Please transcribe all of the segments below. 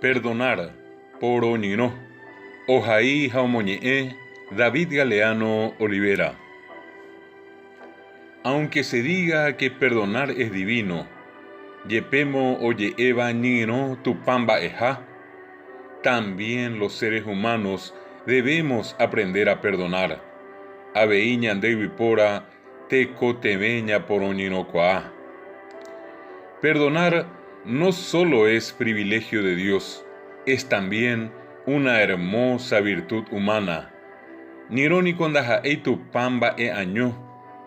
Perdonar, Poronino, Ojaí Jaumoñe, David Galeano Olivera. Aunque se diga que perdonar es divino, Yepemo oye Eva Nino Tupamba Eja, también los seres humanos debemos aprender a perdonar. Aveiñan de Vipora, Teco Temeña Poronino Coa. Perdonar no solo es privilegio de Dios, es también una hermosa virtud humana. Nironi condaja Tupamba año,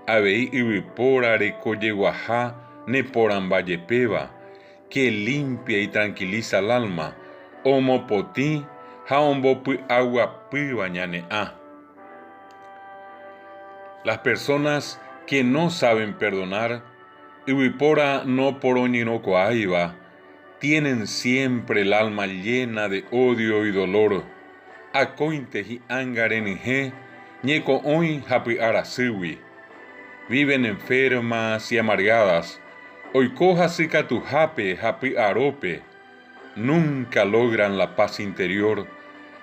Avei Vipora Recoyeguajá Neporambayepeva, que limpia y tranquiliza el alma. Omopoti, jaombopi agua pibañane a. Las personas que no saben perdonar, Ibipora no poronino coaiba, tienen siempre el alma llena de odio y dolor. Acointeji angarenije, ñeco oin hapi arasiwi. Viven enfermas y amargadas. Oikoja tu hape hapi arope. Nunca logran la paz interior.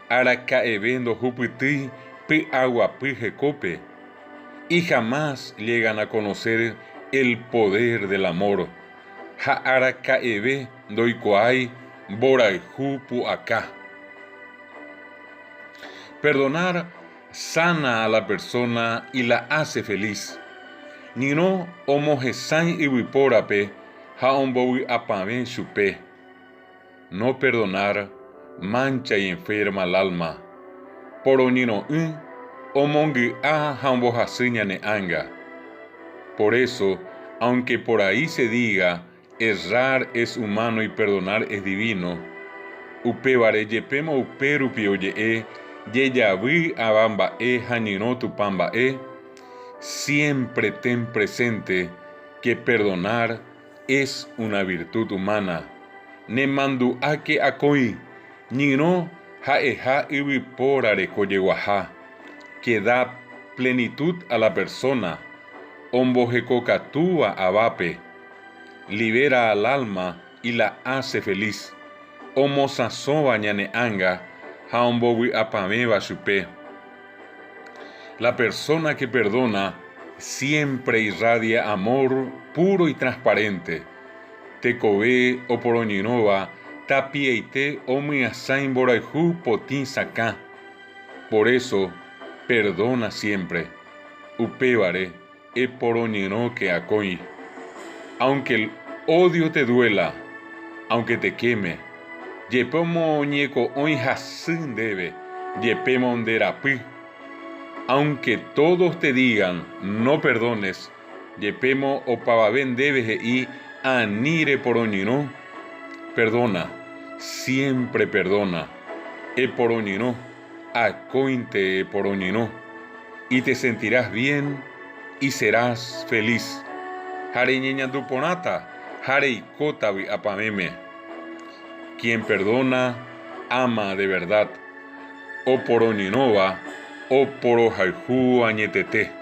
Aracaevendo jupiti pi agua pi jecope. Y jamás llegan a conocer el poder del amor. Ha aracaeve doikoai boraijupu acá. Perdonar sana a la persona y la hace feliz. Nino homojesain ibiporape haombowi apaven chupe. No perdonar mancha y enferma el alma. Poronino omongi a hambojasiña ne anga. Por eso, aunque por ahí se diga, errar es humano y perdonar es divino, upevare yepemo uperupi oye yeyavi abamba janino tupamba siempre ten presente que perdonar es una virtud humana. Ne mandu ake akoi, nino jaeja ibipora recoyeguajá, que da plenitud a la persona. Ombojecocatúa abape, libera al alma y la hace feliz. Omosasoba ñaneanga, jaombowi apameba chupe. La persona que perdona siempre irradia amor puro y transparente. Tecobe o poroñinova, tapieite omiasain boraihu potin saca. Por eso, perdona siempre. Upevare e poroñino que acoy. Aunque el odio te duela, aunque te queme, yepemo ñeco oin hasin debe, yepemo onderapi. Aunque todos te digan no perdones, yepemo o pavaven debe y anire poroñino. Perdona, siempre perdona. E poroñino, acointe e poroñino, y te sentirás bien y serás feliz. Hare ñeñanduponata, hare ikotavi apameme. Quien perdona, ama de verdad. O poroñinova, o porojaijú añetete.